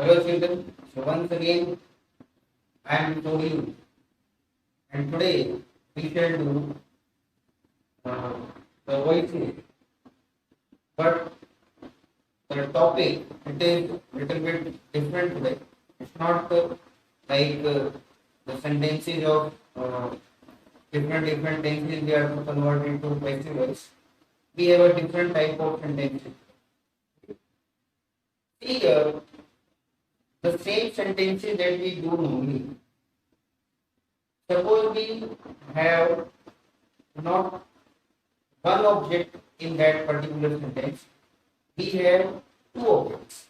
Hello children, so once again I am Tony and today we shall do uh, the voices, but the topic it is little bit different today. It's not like the sentences of different tenses we are to convert into festivals. We have a different type of sentences. See, the same sentences that we do normally. Suppose we have not one object in that particular sentence, we have two objects.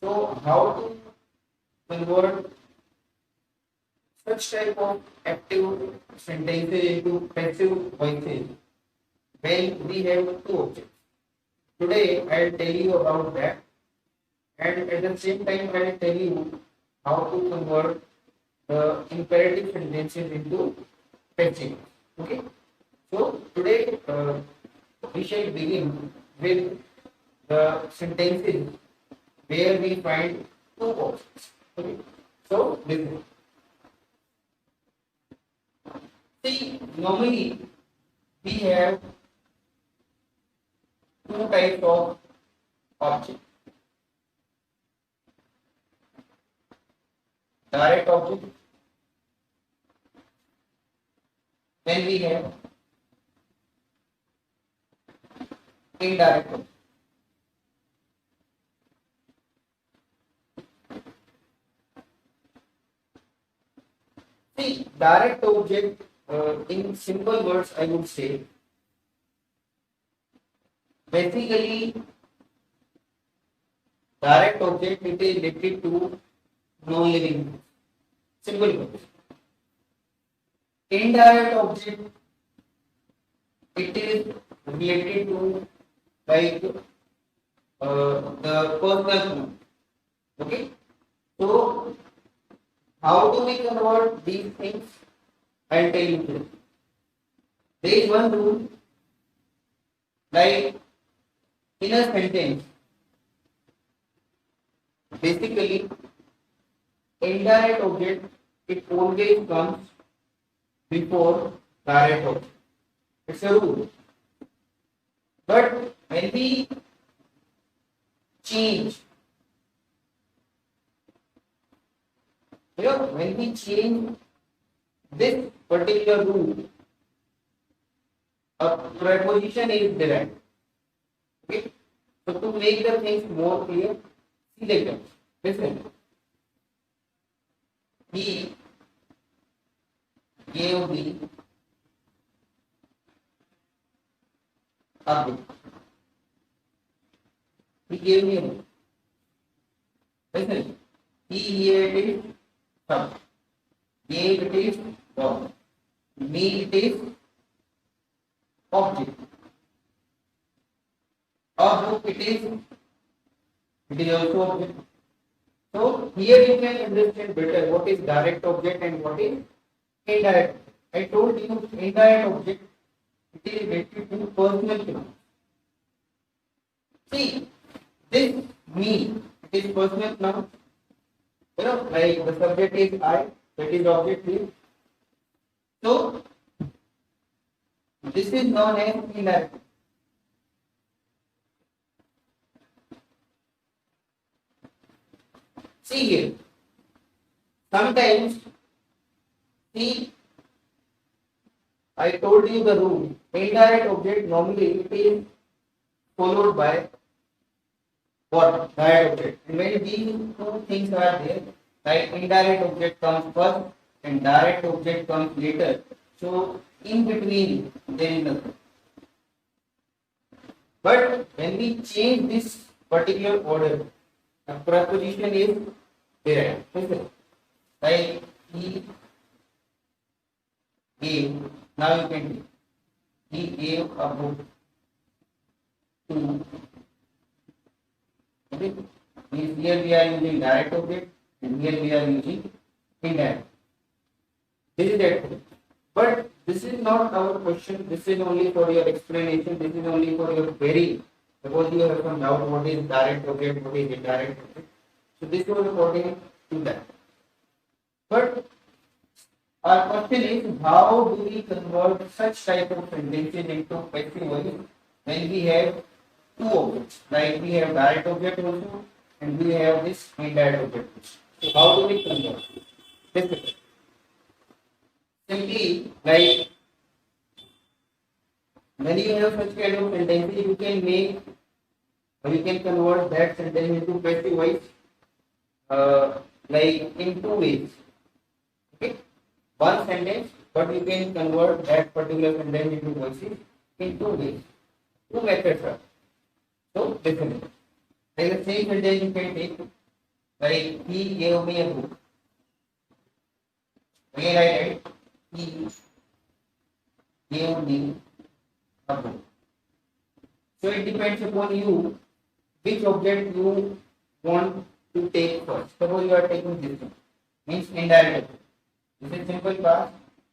So, how to convert such type of active sentences into passive voices when we have two objects? Today, I will tell you about that, and at the same time, I will tell you how to convert the imperative sentences into passive. Okay. So today we shall begin with the sentences where we find two objects. Okay. So listen. See, normally we have two types of objects. Direct object, then we have indirect object. See, direct object, in simple words, I would say, basically, direct object it is related to non-living things. Simple words. Indirect object it is related to like the personal pronoun. Okay. So how do we convert these things? I'll tell you today. There is one rule, like in a sentence, basically indirect object it always comes before direct object. It's a rule. But when we change, when we change this particular rule, a preposition is derived. Okay. So to make the things more clear, see like that. Listen. He gave the a book. He gave me a book. Listen. He gave it some. Gave it is verb. Me it is object. A book it is also object. So here you can understand better what is direct object and what is indirect. I told you indirect object it is related to personal pronoun. See this me it is personal pronoun. Like the subject is I, that is object is. So this is known as indirect. See here. Sometimes, see, I told you the rule. Indirect object normally it is followed by what? Direct object. And when these two things are there, like indirect object comes first and direct object comes later. So in between there is nothing. But when we change this particular order, the preposition is derived. Like he gave, now you can he gave a book to. Okay. Here we are using direct object and here we are using indirect. This is that. But this is not our question. This is only for your explanation. This is only for your query. Suppose you have some doubt what is direct object, what is indirect object. So this was according to that. But our question is, how do we convert such type of sentences into passive voice when we have two objects? Like we have direct object also, and we have this indirect object also. So how do we convert? Difficult. Simply, like when you have such kind of sentences, you can make or you can convert that sentence into passive voice, like in two ways. Okay, one sentence, but you can convert that particular sentence into voices in two ways. Two methods are so different. Like the same sentence you can take, like he gave me a book. Again, I write he gave me a book. So it depends upon you which object you want to take first. Suppose you are taking this one, means indirect object. This is simple past.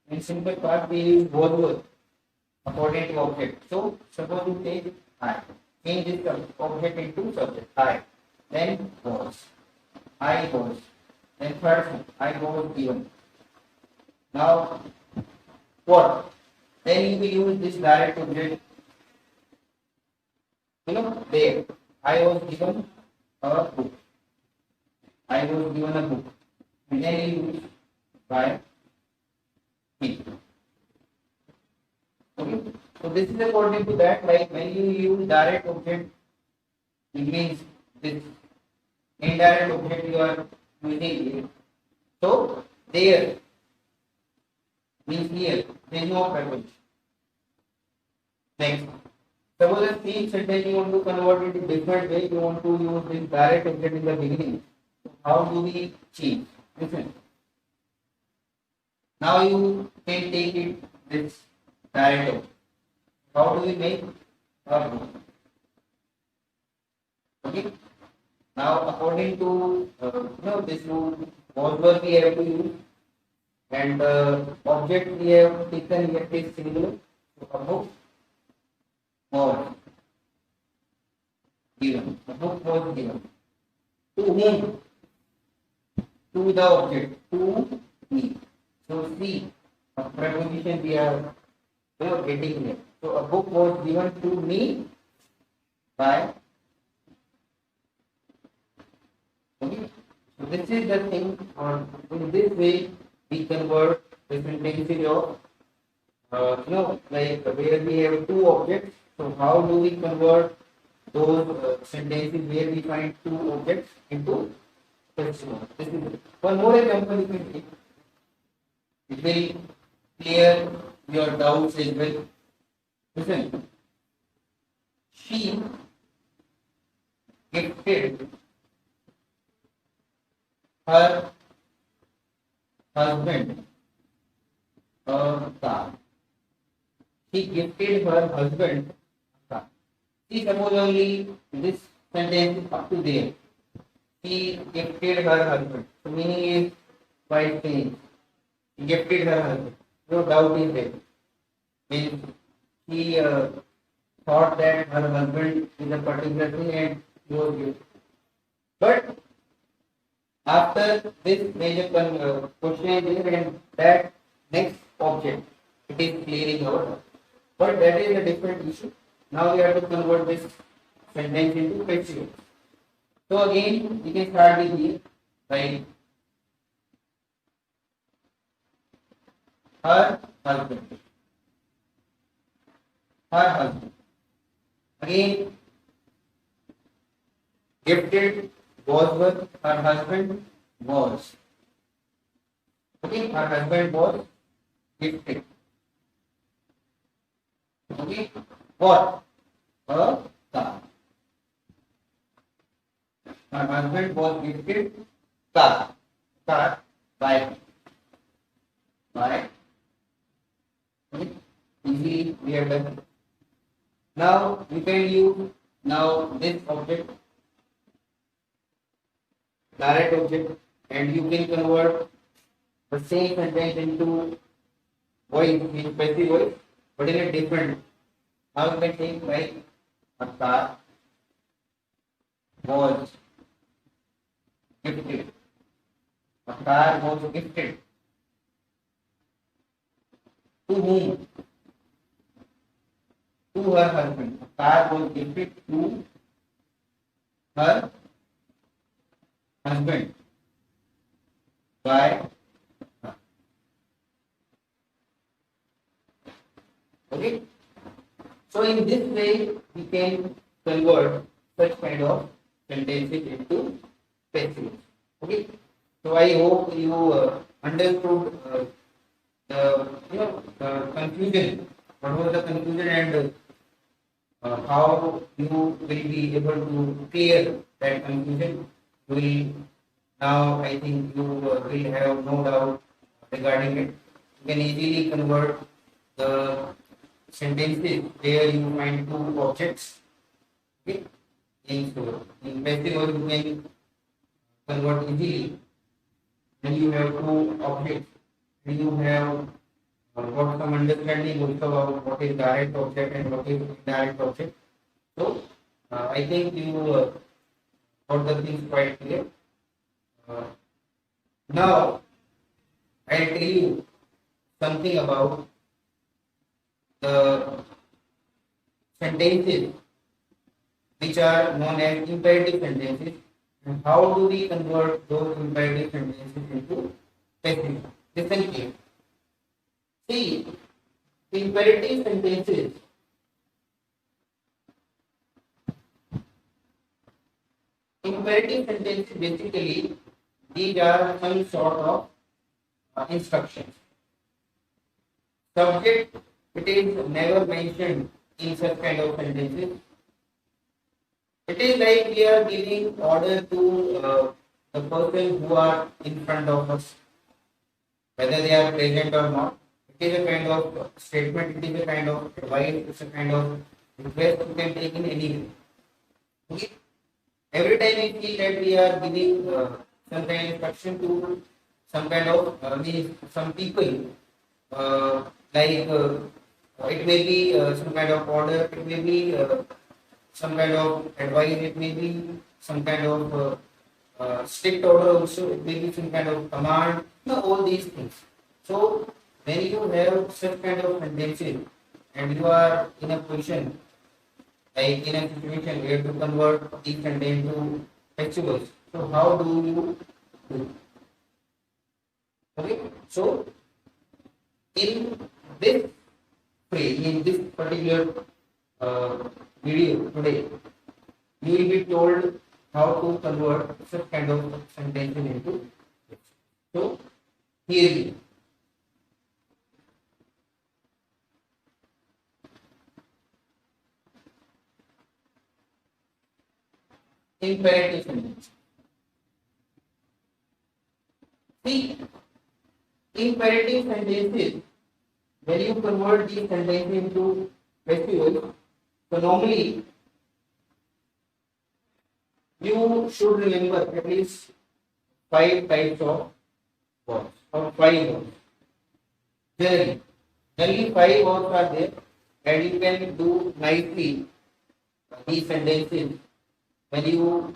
In simple past, we use both words according to object. So suppose you take I, change this object into subject I, then was, I was, then third one, I was given. Now what? Then you will use this direct object. There. I was given a book. I was given a book. And then you use by me. Okay. So this is according to that. Like when you use direct object, it means this indirect object you are using here. So there means here. There is no preposition. Next. Suppose the same sentence you want to convert it in different way, you want to use this direct object in the beginning. So how do we change? Listen. Now you can take it this direct object. How do we make a book? Okay. Now according to this rule, what word we have to use, and object we have taken here is singular. So a book was given. The book was given. To whom? To the object. To me. So see, a preposition we are getting here. So a book was given to me by. Okay. So this is the thing. In this way, we convert the sentences of like where we have two objects. So how do we convert those sentences where we find two objects into passive voice? This is one more example you can take. It will clear your doubts as well. Listen. She gifted her husband a car. She gifted her husband a car. See, suppose only this sentence is up to there. She gifted her husband. So meaning is quite clean. She gifted her husband. No doubt is there. Means she thought that her husband is a particular thing and she was gifted. But after this major question is there and that next object, it is clearing our doubt. But that is a different issue. Now we have to convert this sentence into passive voice. So again, we can start with here, right? Her husband. Her husband. Again, gifted was what her husband was. Okay, her husband was gifted. Okay, what? A car. Her husband was gifted car. Car by. Okay, easily we have done. Now we can use this object, direct object, and you can convert the same sentence into voice, in passive voice, but in a different. Now you can take like a car was gifted. A car was gifted. To whom? To her husband. A car was gifted to her husband by her. Okay. So in this way, we can convert such kind of sentences into passive. Okay. So I hope you understood the confusion. What was the confusion and how you will be able to clear that confusion. You will now I think you will have no doubt regarding it. You can easily convert the sentences where you find two objects. Okay. In passive you can convert easily when you have two objects. When you have got some understanding also about what is direct object and what is indirect object. So I think you got the things quite clear. Now I'll tell you something about the sentences which are known as imperative sentences and how do we convert those imperative sentences into passive. Listen here. See, imperative sentences basically these are some sort of instructions. Subject, it is never mentioned in such kind of sentences. It is like we are giving order to the person who are in front of us, whether they are present or not. It is a kind of statement, it is a kind of advice, it's a kind of request you can take in any way. Okay? Every time we feel that we are giving some kind of instruction to some kind of means some people, it may be some kind of order, it may be some kind of advice, it may be some kind of strict order also, it may be some kind of command, all these things. So when you have such kind of sentences and you are in a position, like in a situation where to convert these sentences to festivals, so how do you do? Okay, so in this in this particular video today, you will be told how to convert such kind of sentences into. So here we go. Imperative sentence. See, imperative sentences, when you convert these sentences into festivals, so normally you should remember at least 5 types of words or 5 words. Generally 5 words are there and you can do nicely these sentences when you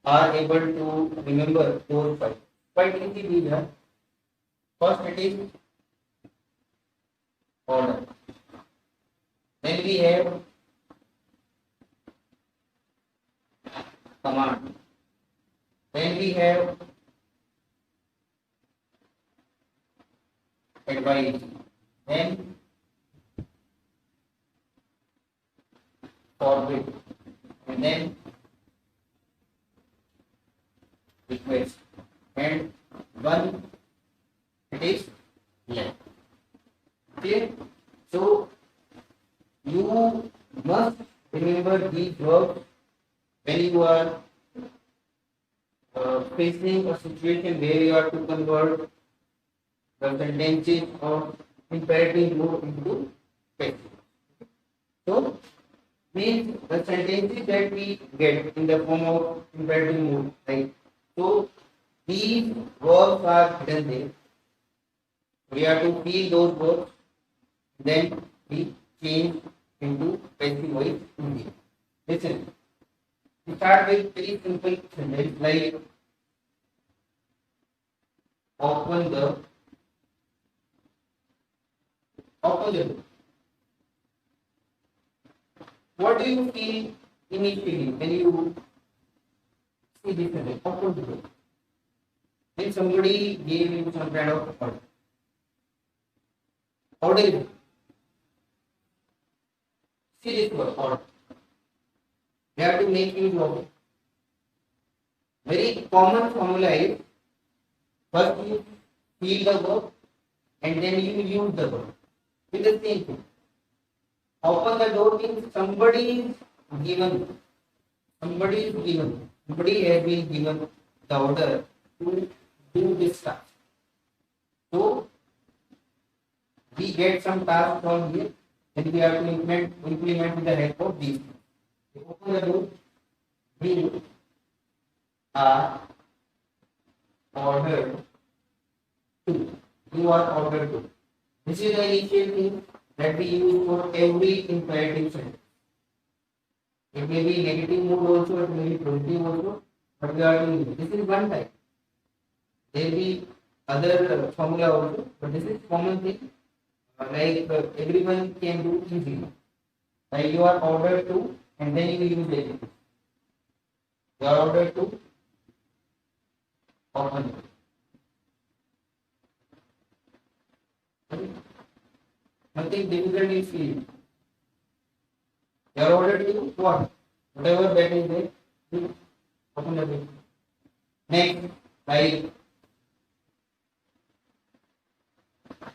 are able to remember those 5. Quite easy these are. First it is order. Then we have command. Then we have advice. Then forbid. And then request. And one it is left. Okay. So you must remember these verbs when you are facing a situation where you have to convert the sentences of imperative mood into passive. So means the sentences that we get in the form of imperative mood, right? So these verbs are hidden there. We have to feel those verbs, then we change into passive voice in here. Listen. We start with very simple sentence like open the door. What do you feel initially when you see this sentence? Open the door. When somebody gave you some kind of order. Order. See this word order. You have to make use of it. Very common formula is first you feel the verb and then you use the verb. With the same thing. Open the door means somebody is given. Somebody has been given the order to do this task. So we get some task from here and we have to implement with the help of these things. You open the door, we are ordered to. You are ordered to. This is the initial thing that we use for every imperative sentence. It may be negative mood also, it may be positive also, but we are doing it. This is one type. There will be other formula also, but this is common thing. Everyone can do easily. Like you are ordered to, and then you use it. You are ordered to open it. Nothing difficult is feel. You are ordered to what? Whatever that is there, you open the door. Next, like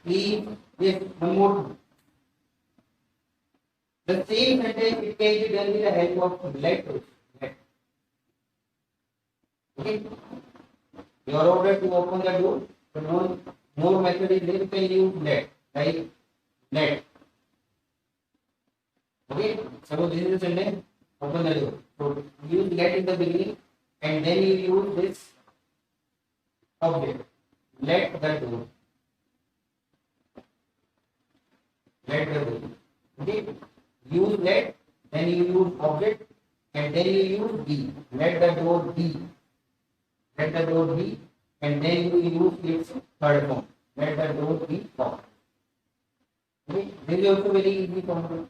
leave this one more. The same sentence it can be done with the help of let. Okay. You are ordered to open the door, but one more method is there. You can use let. Like let. Okay. Suppose this is the sentence. Open the door. So use let in the beginning, and then you use this object. Let the door. Let the door. Okay. Use let, then you use object, and then you use be. Let the door be. Let the door be, and then you use its third form. Let the door be locked. Okay. This is also very easy formula.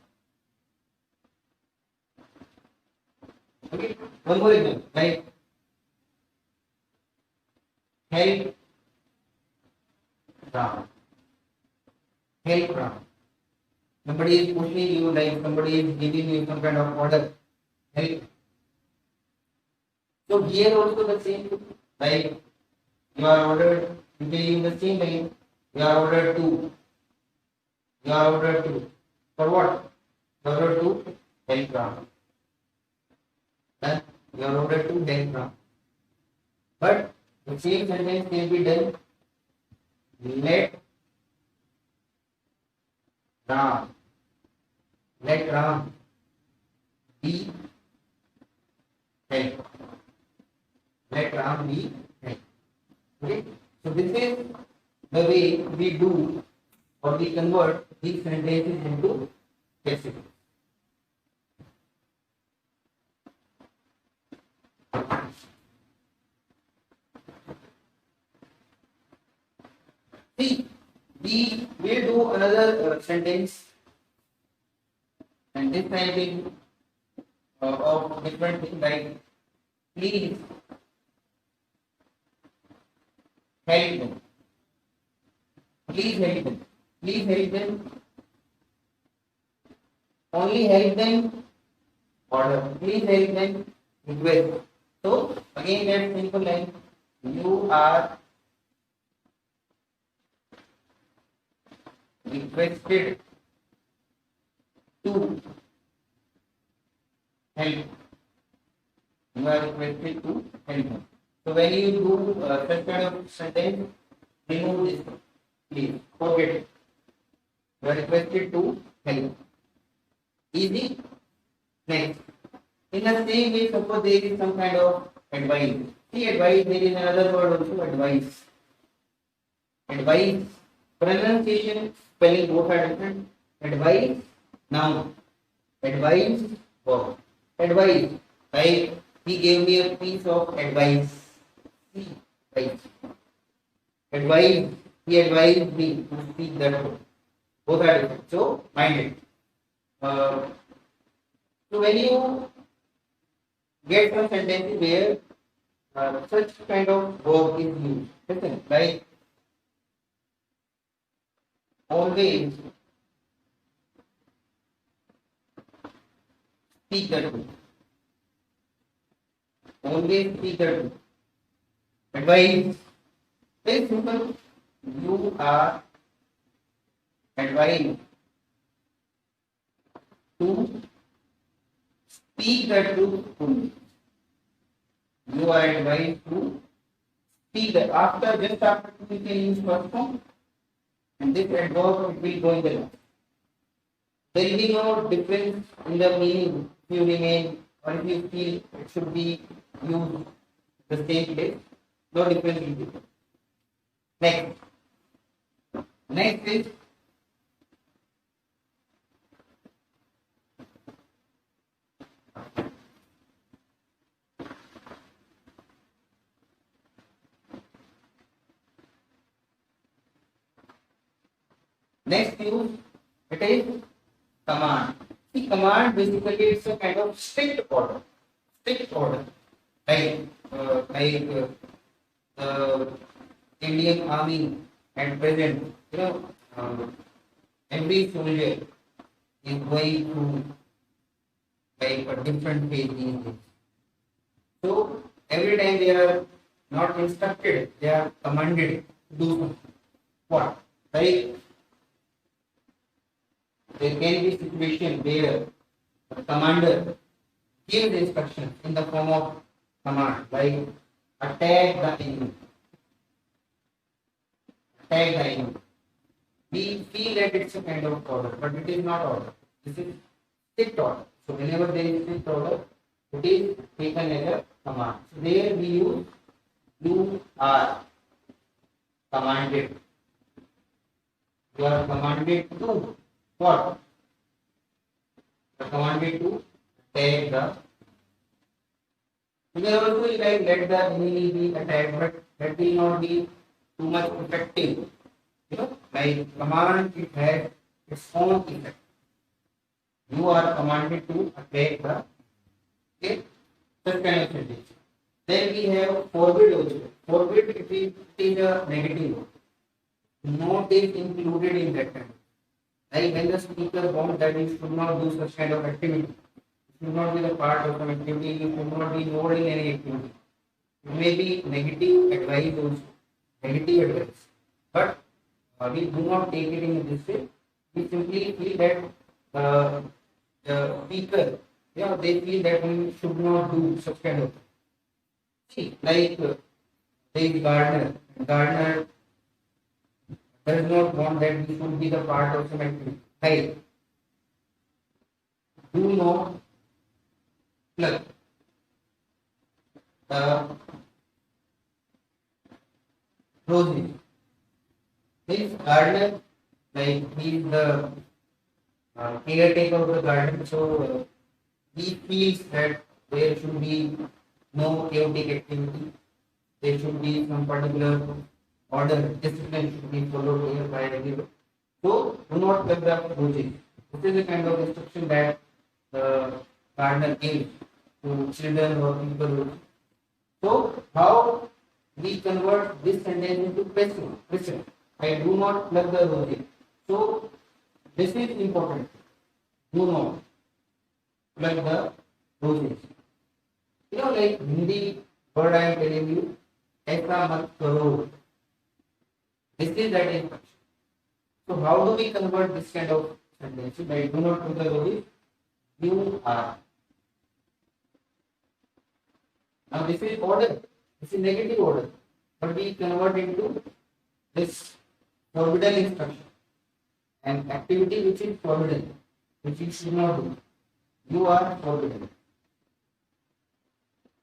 Okay. One more example, like help Ram. Help Ram. Somebody is pushing you, like somebody is giving you some kind of order. Help. So here also the same thing. Like you are ordered, you can use the same line. You are ordered to. You are ordered to. For what? You are ordered to help Ram. Then you are ordered to help Ram. But the same sentence can be done. Let Ram. Let Ram be help. Let Ram be help. Okay. So this is the way we do or we convert these sentences into passive. See, we will do another sentence, and this time will of different things like please help them. Please help them. Please help them. Only help them. Order. Please help them. Request. So again that simple line. You are requested to help. You are requested to help. So when you do such kind of sentence, remove this. Please forget it. You are requested to help. Easy. Next. In the same way, suppose there is some kind of advice. See, advice, there is another word also, advice. Advice. Pronunciation, spelling both are different. Advice, noun. Advice, verb. Advice. Like he gave me a piece of advice. See, advice. advised, he advised me to speak that word. Both are different. So mind it. Uh, so when you get some sentences where such kind of verb is used, listen, like always speak the truth. Always speak the truth. Advice. Very simple. You are advised to speak the truth only. You are advised to speak the after just after you can use first form and this adverb will go in the last. There will be no difference in the meaning if you remain or if you feel it should be used the same place. No difference will be. Next. Next is next use it is command. See command basically it's a kind of strict order. Strict order. Like the Indian army at present, every soldier is going through like a different phase these days. So every time they are not instructed, they are commanded to do something. What? Like there can be situation where the commander gives instructions in the form of command, like attack the enemy. Attack the enemy. We feel that it's a kind of order, but it is not order. This is strict order. So whenever there is strict order, it is taken as a command. So there we use you are commanded. You are commanded to what? You are commanded to attack the. You can also like let the enemy be attacked, but that will not be too much effective. Like command it has its own effect. You are commanded to attack the okay, such kind of sentence. Then we have forbid also. Forbid it is a negative word. Not is included in that kind. Like when the speaker wants that you should not do such kind of activity. It should not be the part of an activity. You should not be involved in any activity. It may be negative advice also. Negative advice. But we do not take it in this way. We simply feel that the speaker, they feel that we should not do such kind of thing. See, like say gardener. Gardener does not want that we should be the part of some activity. Hey, do not pluck the roses. This gardener, like he is the caretaker of the garden, so he feels that there should be no chaotic activity. There should be some particular order, discipline should be followed here by everyone. So do not pluck the roses. This is the kind of instruction that the gardener gives to children or people. So how we convert this sentence into question? Question. I do not pluck the roses. So this is important. Do not pluck the roses. Like Hindi word I am telling you, ऐसा मत करो. This is that instruction. So how do we convert this kind of sentence? I do not pluck the roses. You are. Now this is order. This is negative order. But we convert into this forbidden instruction. An activity which is forbidden, which you should not do. You are forbidden.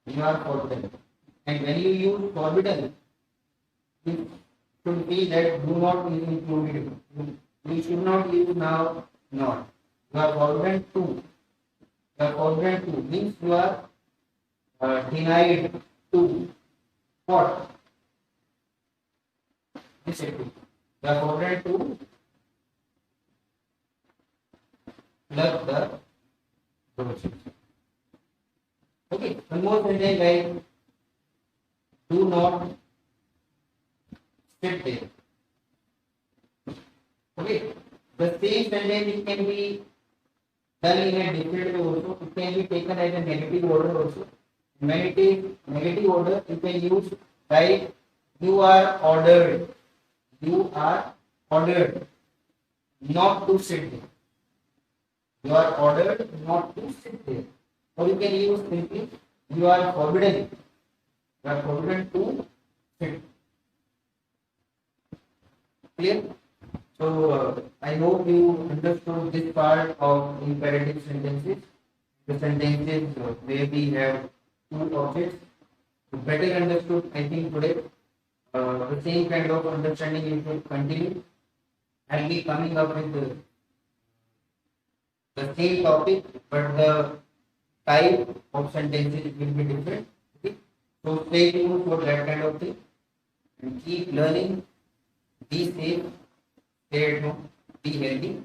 You are forbidden. And when you use forbidden, you should be that do not is included. You should not use now, not. You are forbidden to. You are forbidden to means you are denied to what? this activity. You are forbidden to plug the doors. Okay, one more sentence like do not sit there. Okay, the same sentence it can be done in a different way also. It can be taken as a negative order also. When it is negative order, you can use like you are ordered. You are ordered not to sit there. You are ordered not to sit there. Or you can use simply you are forbidden. You are forbidden to sit. Clear? So I hope you understood this part of imperative sentences. The sentences where we have two objects. You better understood, I think today. The same kind of understanding you should continue. I'll be coming up with the same topic, but the type of sentences will be different. Okay? So stay tuned for that kind of thing and keep learning. Be safe, stay at home, be healthy.